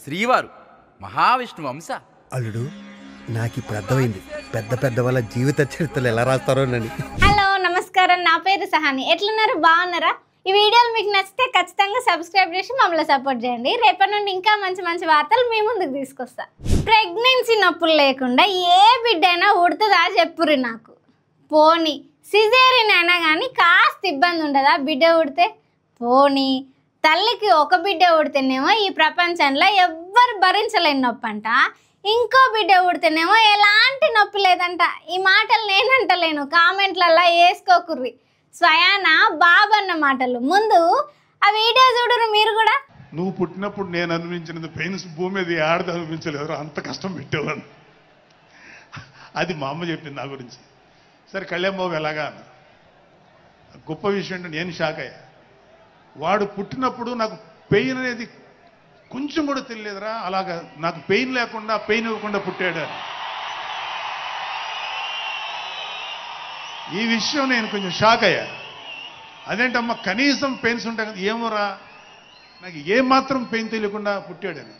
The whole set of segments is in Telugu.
శ్రీవారు మహావిష్ణువు అంశ. అల్లుడు నాకు ఇప్పుడు అర్థమైంది పెద్ద పెద్ద వాళ్ళ జీవిత చరిత్రలు ఎలా రాస్తారోనని. హలో నమస్కారం, నా పేరు సహాని. ఎట్లున్నారు? బాగున్నారా? ఈ వీడియోలు మీకు నచ్చితే ఖచ్చితంగా సబ్స్క్రైబ్ చేసి మమ్మల్ని సపోర్ట్ చేయండి. రేపటి నుండి ఇంకా మంచి మంచి వార్తలు మీ ముందుకు తీసుకొస్తా. ప్రెగ్నెన్సీ నొప్పులు లేకుండా ఏ బిడ్డైనా ఉడుతుందా చెప్పుర్రి నాకు. పోనీ సిజేరియన్ అయినా కానీ కాస్త ఇబ్బంది ఉండదా బిడ్డ ఉడితే? పోనీ తల్లికి ఒక బిడ్డ ఉడితేనేమో ఈ ప్రపంచంలో ఎవ్వరు భరించలేని నొప్పి అంట, ఇంకో బిడ్డ ఉడితేనేమో ఎలాంటి నొప్పి లేదంట. ఈ మాటలు నేనంటలేను, కామెంట్లల్లో వేసుకోకుర్రి. స్వయాన బాబన్న మాటలు. ముందు ఆ వీడియో చూడరు మీరు కూడా. నువ్వు పుట్టినప్పుడు నేను అనుభవించినది పెయిన్స్ భూమి మీద ఆడది అనుభవించలేదు, అంత కష్టం పెట్టేవాళ్ళు. అది మా అమ్మ చెప్పింది నా గురించి. సరే కళ్యాణబాబు ఎలాగా అన్న. గొప్ప విషయం అంటే నేను షాక్ అయ్యా. వాడు పుట్టినప్పుడు నాకు పెయిన్ అనేది కొంచెం కూడా తెలియలేదురా, అలాగా నాకు పెయిన్ లేకుండా పెయిన్ ఇవ్వకుండా పుట్టాడు. ఈ విషయం నేను కొంచెం షాక్ అయ్యా. అదేంటమ్మా కనీసం పెయిన్స్ ఉంటాయి కదా, ఏమోరా నాకు ఏమాత్రం పెయిన్ తెలియకుండా పుట్టాడని.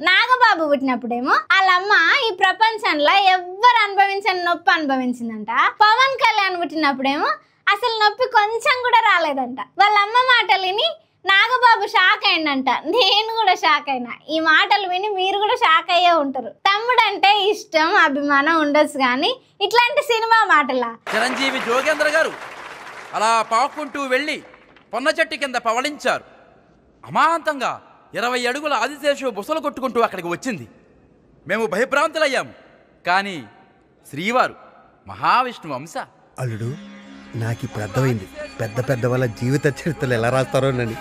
నాగబాబు పుట్టినప్పుడేమో వాళ్ళమ్మ ఈ ప్రపంచంలో ఎవ్వరు అనుభవించని నొప్పి అనుభవించిందంట. పవన్ కళ్యాణ్ పుట్టినప్పుడేమో అసలు నొప్పి కొంచెం కూడా రాలేదంట. వాళ్ళ అమ్మ మాటలు విని నాగబాబు షాక్ అయిందంట. నేను కూడా షాక్ అయినా. ఈ మాటలు విని మీరు కూడా షాక్ అయ్యే ఉంటారు. తమ్ముడు అంటే ఇష్టం అభిమానం ఉండొచ్చు కానీ ఇట్లాంటి సినిమా మాటలా? చిరంజీవి జోగేంద్ర గారు అలా పాక్కుంటూ వెళ్ళి పొన్న చెట్టు కింద పవళించారు. అమాంతంగా 20 అడుగుల ఆదిశేషు బుసలు కొట్టుకుంటూ అక్కడికి వచ్చింది. మేము భయభ్రాంతులయ్యాము. కానీ శ్రీవారు మహావిష్ణువు అంశ. అల్లుడు నాకు ఇప్పుడు అర్థమైంది పెద్ద పెద్ద వాళ్ళ జీవిత చరిత్రలు ఎలా రాస్తారోనని.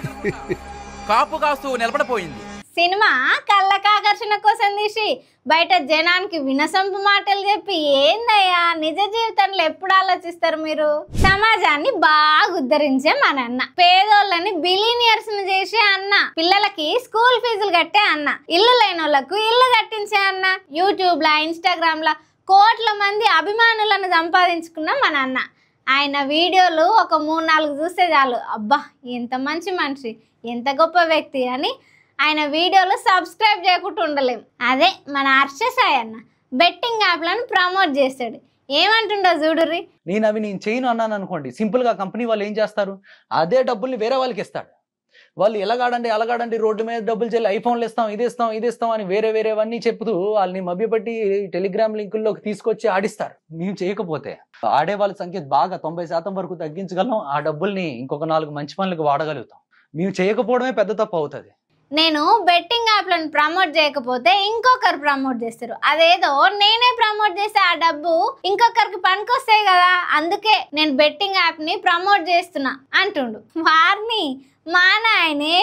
కాపు కాస్తూ నిలబడిపోయింది. సినిమా కళ్ళకు ఆకర్షణ కోసం తీసి బయట జనానికి వినసొంపు మాటలు చెప్పి ఏందయ్యా నిజ జీవితంలో ఎప్పుడు ఆలోచిస్తారు మీరు? సమాజాన్ని బాగా ఉద్ధరించే మన అన్న, పేదోళ్ళని బిలీనియర్స్ ను చేసే అన్న, పిల్లలకి స్కూల్ ఫీజులు కట్టే అన్న, ఇల్లు లేని వాళ్ళకు ఇల్లు కట్టించే అన్న, యూట్యూబ్ లా ఇన్స్టాగ్రామ్ లా కోట్ల మంది అభిమానులను సంపాదించుకున్న మన అన్న. ఆయన వీడియోలు ఒక 3-4 చూస్తే చాలు, అబ్బా ఎంత మంచి మనిషి, ఎంత గొప్ప వ్యక్తి అని ఆయన వీడియోలు సబ్స్క్రైబ్ చేయకుండా ఉండలేం. అదే మన హర్ష సాయి అన్న బెట్టింగ్ యాప్లను ప్రమోట్ చేస్తాడు. ఏమంటుండో చూడుర్రి. నేను చేయను అన్నాను అనుకోండి, సింపుల్గా కంపెనీ వాళ్ళు ఏం చేస్తారు, అదే డబ్బుల్ని వేరే వాళ్ళకి ఇస్తాడు. వాళ్ళు ఎలాగాడండి రోడ్డు మీద డబ్బులు చెల్లి ఐఫోన్లు ఇస్తాం ఇది ఇస్తాం అని వేరేవన్నీ చెప్తూ వాళ్ళని మభ్యపెట్టి టెలిగ్రామ్ లింకుల్లోకి తీసుకొచ్చి ఆడిస్తారు. మేము చేయకపోతే ఆడే వాళ్ళ సంఖ్య బాగా 90% వరకు తగ్గించగలం. ఆ డబ్బుల్ని ఇంకొక 4 మంచి పనులకు వాడగలుగుతాం. మేము చేయకపోవడమే పెద్ద తప్పు అవుతుంది. నేను బెట్టింగ్ యాప్లను ప్రమోట్ చేయకపోతే ఇంకొకరు ప్రమోట్ చేస్తారు. అదేదో నేనే ప్రమోట్ చేస్తే ఆ డబ్బు ఇంకొకరికి పనికొస్తాయి కదా, అందుకే నేను బెట్టింగ్ యాప్ ని ప్రమోట్ చేస్తున్నా అంటుండు. వారిని మా నాయనే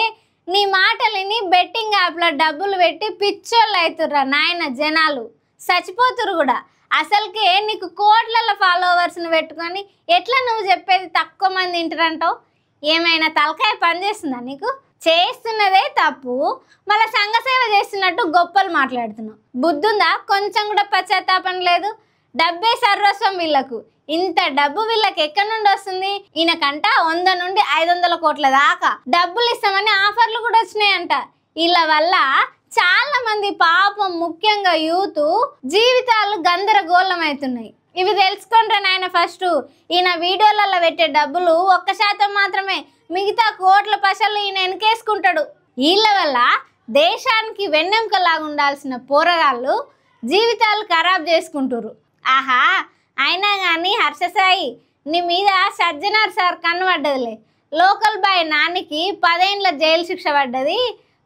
నీ మాటలని బెట్టింగ్ యాప్లో డబ్బులు పెట్టి పిచ్చోళ్ళు అవుతుర్రా నాయన. జనాలు చచ్చిపోతురు కూడా. అసలుకే నీకు కోట్లలో ఫాలోవర్స్ని పెట్టుకొని ఎట్లా నువ్వు చెప్పేది తక్కువ మంది వింటారంటావు? ఏమైనా తలకాయ పని చేస్తుందా నీకు? చేస్తున్నదే తప్పు, మళ్ళీ సంఘ సేవ చేస్తున్నట్టు గొప్పలు మాట్లాడుతున్నావు. బుద్ధుందా? కొంచెం కూడా పశ్చాత్తాపం లేదు. డబ్బే సర్వస్వం వీళ్ళకు. ఇంత డబ్బు వీళ్ళకి ఎక్కడి నుండి వస్తుంది? ఈయనకంట 100 నుండి 500 కోట్ల దాకా డబ్బులు ఇస్తామని ఆఫర్లు కూడా వచ్చినాయంట. వీళ్ళ వల్ల చాలా మంది పాపం, ముఖ్యంగా యూత్ జీవితాలు గందరగోళం అవుతున్నాయి. ఇవి తెలుసుకుంటారా నాయన ఫస్ట్. ఈయన వీడియోలలో పెట్టే డబ్బులు 1% మాత్రమే, మిగతా కోట్ల పైసలు ఈయన వెనకేసుకుంటాడు. వీళ్ళ వల్ల దేశానికి వెన్నెముకలాగా ఉండాల్సిన పోరగాళ్ళు జీవితాలు ఖరాబ్ చేసుకుంటారు. ఆహా, అయినా కానీ హర్షసాయి నీ మీద సజ్జనార్ సార్ కన్ను పడ్డదిలే. లోకల్ బాయ్ నానికి 10 ఏళ్ళ జైలు శిక్ష పడ్డది.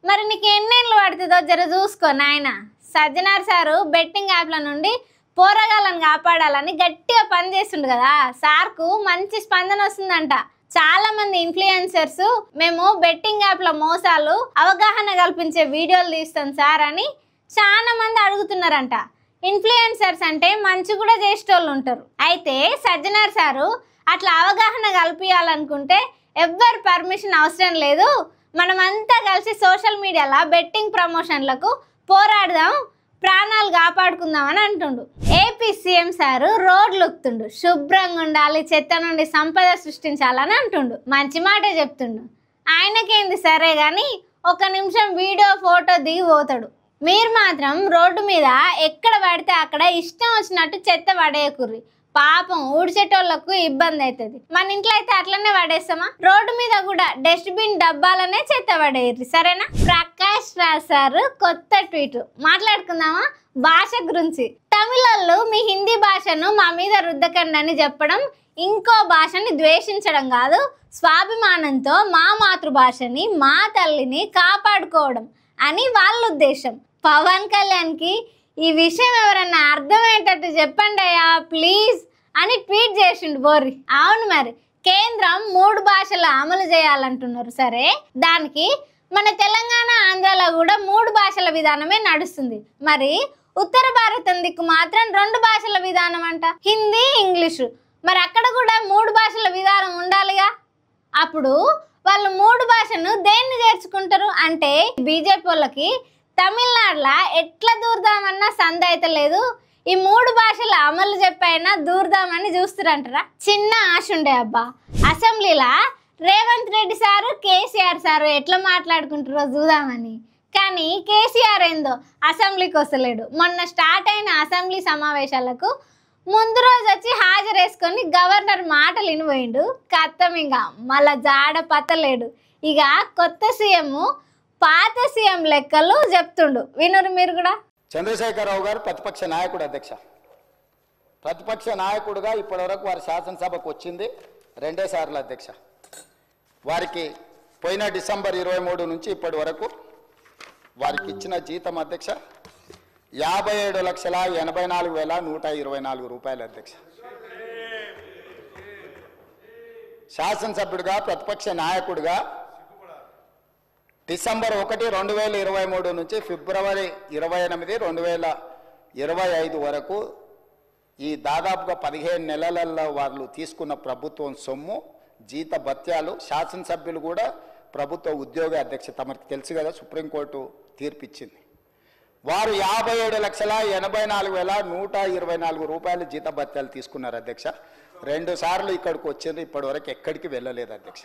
మరి నీకు ఎన్నేళ్ళు పడుతుందో జర చూసుకో నాయన. సజ్జనార్ సారు బెట్టింగ్ యాప్ల నుండి పోరగాళ్ళని కాపాడాలని గట్టిగా పనిచేస్తుండు కదా. సార్కు మంచి స్పందన వస్తుందంట. చాలా మంది ఇన్ఫ్లుయెన్సర్స్ మేము బెట్టింగ్ యాప్ల మోసాలు అవగాహన కల్పించే వీడియోలు తీస్తాం సార్ అని చాలా మంది అడుగుతున్నారంట. ఇన్ఫ్లుయెన్సర్స్ అంటే మంచి కూడా చేసేటోళ్ళు ఉంటారు. అయితే సజ్జనార్ సారు అట్లా అవగాహన కల్పించాలనుకుంటే ఎవ్వరు పర్మిషన్ అవసరం లేదు, మనమంతా కలిసి సోషల్ మీడియాలో బెట్టింగ్ ప్రమోషన్లకు పోరాడదాం, ప్రాణాలు కాపాడుకుందామని అంటుండు. ఏపీ సీఎం సారు రోడ్లు ఉక్తుండు, శుభ్రంగా ఉండాలి, చెత్త నుండి సంపద సృష్టించాలని అంటుండు. మంచి మాట చెప్తుండు. ఆయనకేంది సరే కానీ ఒక నిమిషం వీడియో ఫోటో దిగి పోతాడు. మీరు మాత్రం రోడ్డు మీద ఎక్కడ పడితే అక్కడ ఇష్టం వచ్చినట్టు చెత్త పడేయకుర్రి. పాపం ఊడ్చేటోళ్లకు ఇబ్బంది అవుతుంది. మన ఇంట్లో అయితే అట్లనే పడేస్తామా? రోడ్డు మీద కూడా డస్ట్బిన్ డబ్బాలనే చెత్త పడేయర్రి, సరేనా? ప్రకాష్ రాజ్ సార్ కొత్త ట్వీట్ మాట్లాడుకుందామా? భాష గురించి. తమిళోళ్ళు మీ హిందీ భాషను మా మీద రుద్దకండి అని చెప్పడం ఇంకో భాషని ద్వేషించడం కాదు, స్వాభిమానంతో మా మాతృభాషని మా తల్లిని కాపాడుకోవడం అని వాళ్ళ ఉద్దేశం. పవన్ కళ్యాణ్కి ఈ విషయం ఎవరన్నా అర్థమయ్యేటట్టు చెప్పండి అయ్యా ప్లీజ్ అని ట్వీట్ చేసిండు బోర్రి. అవును మరి, కేంద్రం 3 భాషలు అమలు చేయాలంటున్నారు. సరే, దానికి మన తెలంగాణ ఆంధ్రాలో కూడా 3 భాషల విధానమే నడుస్తుంది. మరి ఉత్తర భారతం దిక్కు మాత్రం 2 భాషల విధానం అంట, హిందీ ఇంగ్లీషు. మరి అక్కడ కూడా 3 భాషల విధానం ఉండాలిగా. అప్పుడు వాళ్ళు 3 భాషను దేన్ని చేర్చుకుంటారు అంటే బీజేపీ వాళ్ళకి తమిళనాడులో ఎట్లా దూరదామన్నా సంద అయితే లేదు. ఈ 3 భాషల అమలు చెప్పైనా దూరదామని చూస్తురంటారా? చిన్న ఆశ ఉండే అబ్బా. అసెంబ్లీలో రేవంత్ రెడ్డి సారు కేసీఆర్ సారు ఎట్లా మాట్లాడుకుంటారో చూద్దామని. కానీ కేసీఆర్ ఏందో అసెంబ్లీకి వస్తలేడు. మొన్న స్టార్ట్ అయిన అసెంబ్లీ సమావేశాలకు ముందు రోజు వచ్చి హాజరేసుకొని గవర్నర్ మాటలు వినిపోయిండు. కత్తం ఇంకా మళ్ళా జాడ పత్తలేడు. ఇక కొత్త సీఎం పాత సీఎం లెక్కలు చెప్తుండు, వినురు మీరు కూడా. చంద్రశేఖరరావు గారు ప్రతిపక్ష నాయకుడు అధ్యక్ష. ప్రతిపక్ష నాయకుడుగా ఇప్పటివరకు వారి శాసనసభకు వచ్చింది 2 సార్లు అధ్యక్ష. వారికి పోయిన డిసెంబర్ 23 నుంచి ఇప్పటి వరకు వారికి ఇచ్చిన జీతం అధ్యక్ష 57,84,124 రూపాయలు అధ్యక్ష. శాసనసభ్యుడిగా ప్రతిపక్ష నాయకుడిగా డిసెంబర్ 1, 2023 నుంచి ఫిబ్రవరి 28, 2025 వరకు ఈ దాదాపుగా 15 నెలలలో వాళ్ళు తీసుకున్న ప్రభుత్వం సొమ్ము, జీత భత్యాలు, శాసనసభ్యులు కూడా ప్రభుత్వ ఉద్యోగ అధ్యక్ష. తమకు తెలుసు కదా, సుప్రీంకోర్టు తీర్పిచ్చింది. వారు 57,84,124 రూపాయలు జీత భత్యాలు తీసుకున్నారు అధ్యక్ష. 2 సార్లు ఇక్కడికి వచ్చింది, ఇప్పటి వరకు ఎక్కడికి వెళ్ళలేదు అధ్యక్ష.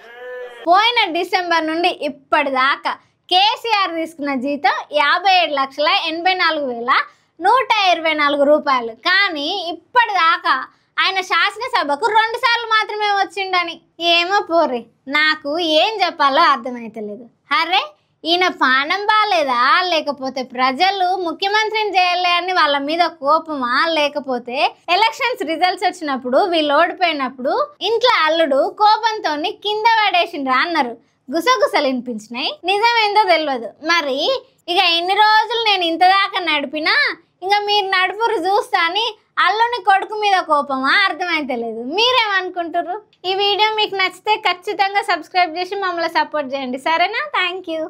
పోయిన డిసెంబర్ నుండి ఇప్పటిదాకా కేసీఆర్ తీసుకున్న జీతం 57,84,124 రూపాయలు. కానీ ఇప్పటిదాకా ఆయన శాసనసభకు 2 సార్లు మాత్రమే వచ్చిండని. ఏమో పోర్రి, నాకు ఏం చెప్పాలో అర్థమైతలేదు. అరే, ఈయన పానం బాలేదా, లేకపోతే ప్రజలు ముఖ్యమంత్రిని చేయలే అని వాళ్ళ మీద కోపమా, లేకపోతే ఎలక్షన్స్ రిజల్ట్స్ వచ్చినప్పుడు వీళ్ళు ఓడిపోయినప్పుడు ఇంట్లో అల్లుడు కోపంతో కింద పడేసిండ్రా అన్నారు. గుసగుసలు వినిపించినాయి. నిజమేందో తెలియదు. మరి ఇక ఎన్ని రోజులు నేను ఇంతదాకా నడిపినా ఇంకా మీరు నడుపురు చూస్తా అని అల్లుని కొడుకు మీద కోపమా అర్థమైతే లేదు. మీరేమనుకుంటారు? ఈ వీడియో మీకు నచ్చితే ఖచ్చితంగా సబ్స్క్రైబ్ చేసి మమ్మల్ని సపోర్ట్ చేయండి, సరేనా? Thank you.